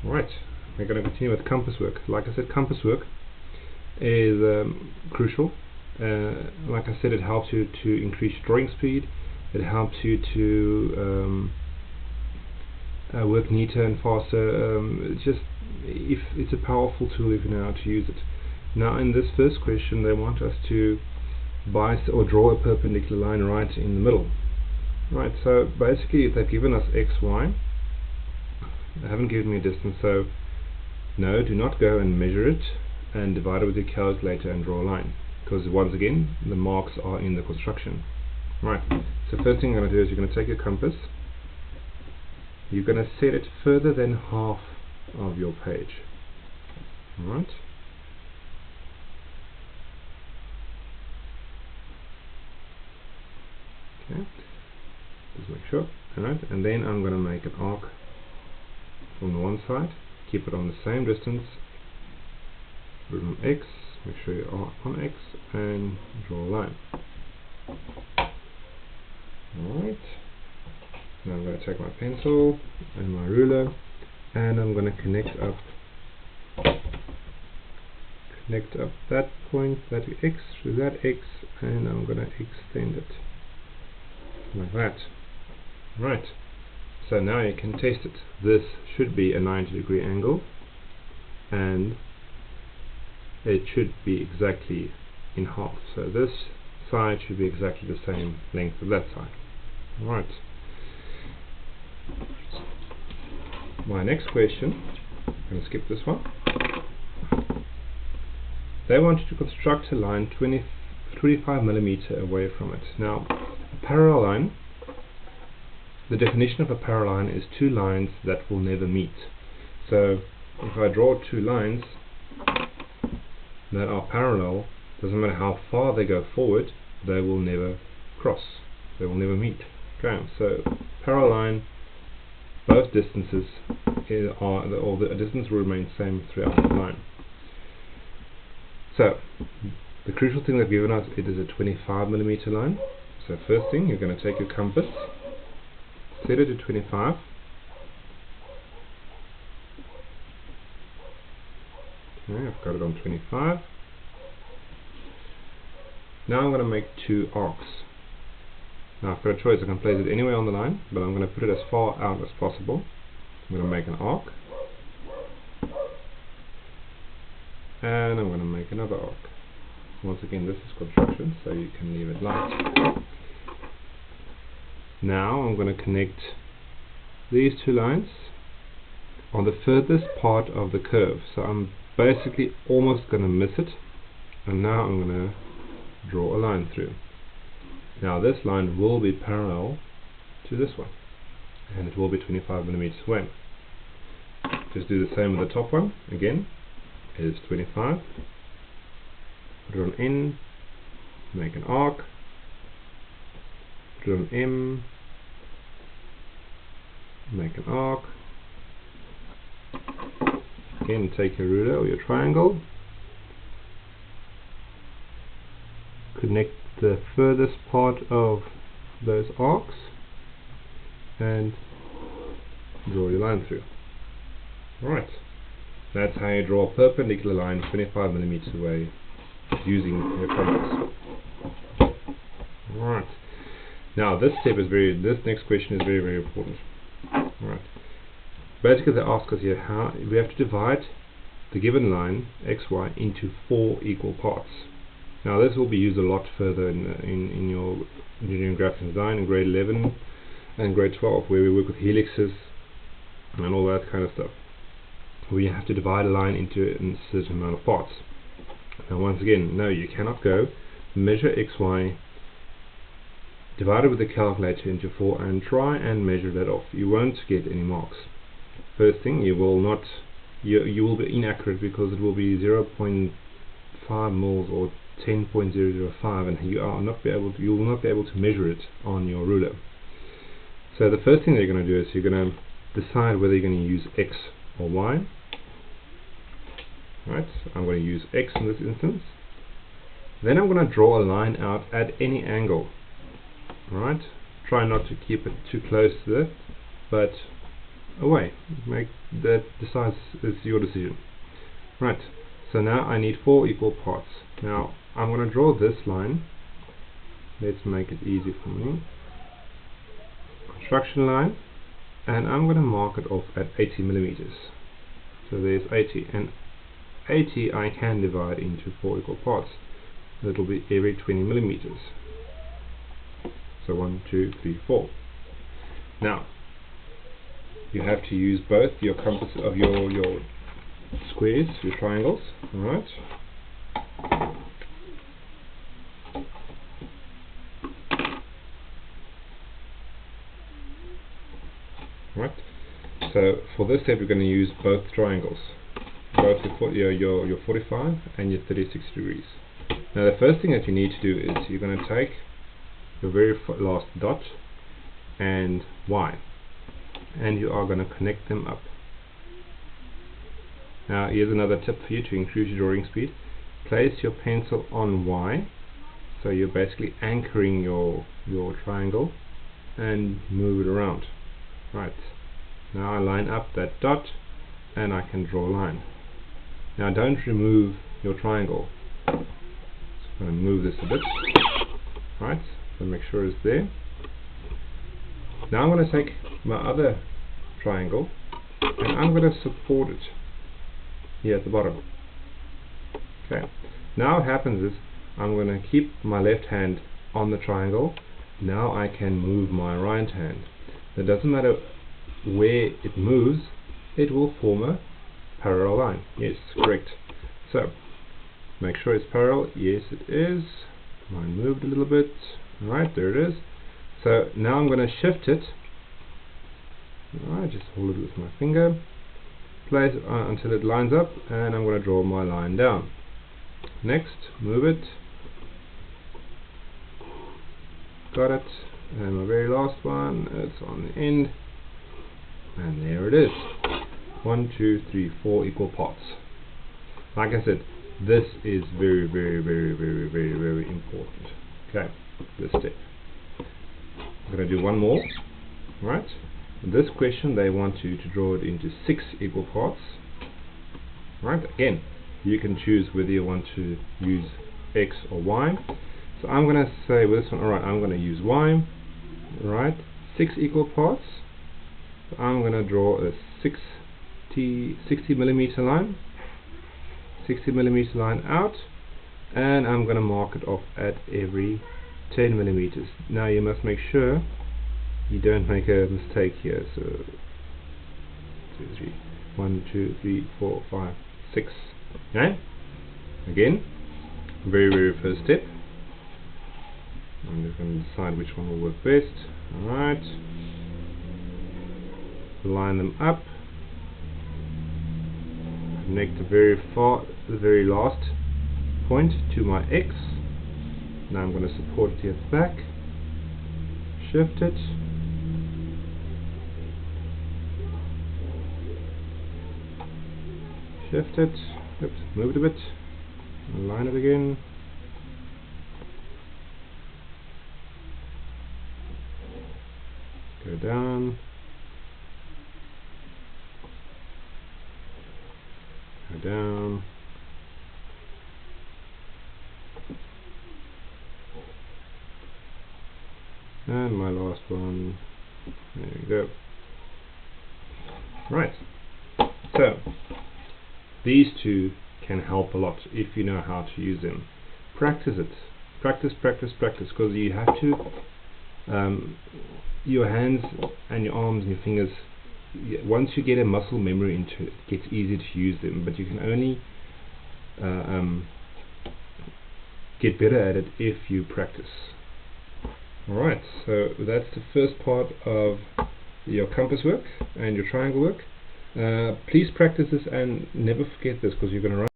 Right, we're going to continue with compass work. Like I said, compass work is crucial. Like I said, it helps you to increase drawing speed. It helps you to work neater and faster. It's a powerful tool if you know how to use it. Now, in this first question, they want us to draw a perpendicular line right in the middle. Right, so basically they've given us x, y. They haven't given me a distance, so no, do not go and measure it and divide it with your calculator and draw a line, because once again the marks are in the construction. Right, so first thing you're going to do is you're going to take your compass, you're going to set it further than half of your page. Alright, okay, just make sure. Alright, and then I'm going to make an arc from the one side, keep it on the same distance, put it on x, make sure you are on x, and draw a line. Alright, now I'm going to take my pencil and my ruler, and I'm going to connect up that point, that x, to that x, and I'm going to extend it like that. Right, so now you can test it. This should be a 90-degree angle, and it should be exactly in half. So this side should be exactly the same length as that side. Alright. My next question, I'm going to skip this one. They want you to construct a line 25 millimeter away from it. Now, a parallel line, the definition of a parallel line is two lines that will never meet. So if I draw two lines that are parallel, doesn't matter how far they go forward, they will never cross, they will never meet. Okay, so parallel line, both distances the distance will remain the same throughout the line. So the crucial thing they've given us, it is a 25 millimeter line. So first thing, you're going to take your compass, set it to 25. Okay, I've got it on 25. Now I'm going to make two arcs. Now I've got a choice, I can place it anywhere on the line, but I'm going to put it as far out as possible. I'm going to make an arc, and I'm going to make another arc. Once again, this is construction, so you can leave it light. Now I'm going to connect these two lines on the furthest part of the curve. So I'm basically almost going to miss it, and now I'm going to draw a line through. Now this line will be parallel to this one, and it will be 25 millimeters away. Just do the same with the top one. Again, it is 25. Put it on N, make an arc, put it on M, make an arc. Again, take your ruler or your triangle, connect the furthest part of those arcs, and draw your line through. Alright, that's how you draw a perpendicular line 25 millimeters away using your compass. Alright, now this next question is very, very important. Alright, basically they ask us here how we have to divide the given line xy into 4 equal parts. Now this will be used a lot further in your engineering graphics design in grade 11 and grade 12, where we work with helixes and all that kind of stuff, where you have to divide a line into a certain amount of parts. Now once again, no, you cannot go measure xy, divide it with the calculator into 4 and try and measure that off. You won't get any marks. First thing, you will be inaccurate, because it will be 0.5 mils or 10.005, and you will not be able to measure it on your ruler. So the first thing that you're going to do is you're going to decide whether you're going to use x or y. Right, I'm going to use x in this instance. Then I'm going to draw a line out at any angle. Alright, try not to keep it too close to it, but away. Make that decides, it's your decision. Right, so now I need 4 equal parts. Now I'm going to draw this line. Let's make it easy for me. Construction line, and I'm going to mark it off at 80 millimeters. So there's 80, and 80 I can divide into 4 equal parts. That'll be every 20 millimeters. So 1, 2, 3, 4. Now you have to use both your compass of your squares, your triangles. Alright. Right. So for this step, we're going to use both triangles, both your 45 and your 36 degrees. Now the first thing that you need to do is you're going to take your very last dot and Y, and you are going to connect them up. Now here's another tip for you to increase your drawing speed. Place your pencil on Y, so you're basically anchoring your triangle, and move it around. Right, now I line up that dot and I can draw a line. Now don't remove your triangle. So I'm going to move this a bit. Right, so make sure it's there. Now I'm going to take my other triangle and I'm going to support it here at the bottom. Okay, now what happens is I'm going to keep my left hand on the triangle. Now I can move my right hand. It doesn't matter where it moves, it will form a parallel line. Yes, correct. So make sure it's parallel. Yes, it is. Mine moved a little bit. Alright, there it is. So now I'm going to shift it. Alright, just hold it with my finger. Place it until it lines up, and I'm going to draw my line down. Next, move it. Got it. And my very last one, it's on the end, and there it is. 1, 2, 3, 4 equal parts. Like I said, this is very important. Okay, this step. I'm going to do one more. Right. This question, they want you to draw it into 6 equal parts. Right. Again, you can choose whether you want to use X or Y. So I'm going to say with this one, alright, I'm going to use Y. Right, 6 equal parts. So I'm going to draw a 60 millimeter line, 60 millimeter line out, and I'm going to mark it off at every 10 millimeters. Now you must make sure you don't make a mistake here. So 2, 3, 1, 2, 3, 4, 5, 6. Okay. Again, very first step. I'm just going to decide which one will work best. Alright. Line them up. Connect the very last point to my X. Now I'm going to support it here at the back. Shift it. Shift it. Oops, move it a bit. Align it again. Go down. Go down. And my last one. There we go. Right. So these two can help a lot if you know how to use them. Practice it. Practice, because you have to your hands and your arms and your fingers, once you get a muscle memory into it, it gets easier to use them, but you can only get better at it if you practice. Alright, so that's the first part of your compass work and your triangle work. Please practice this and never forget this, because you're going to run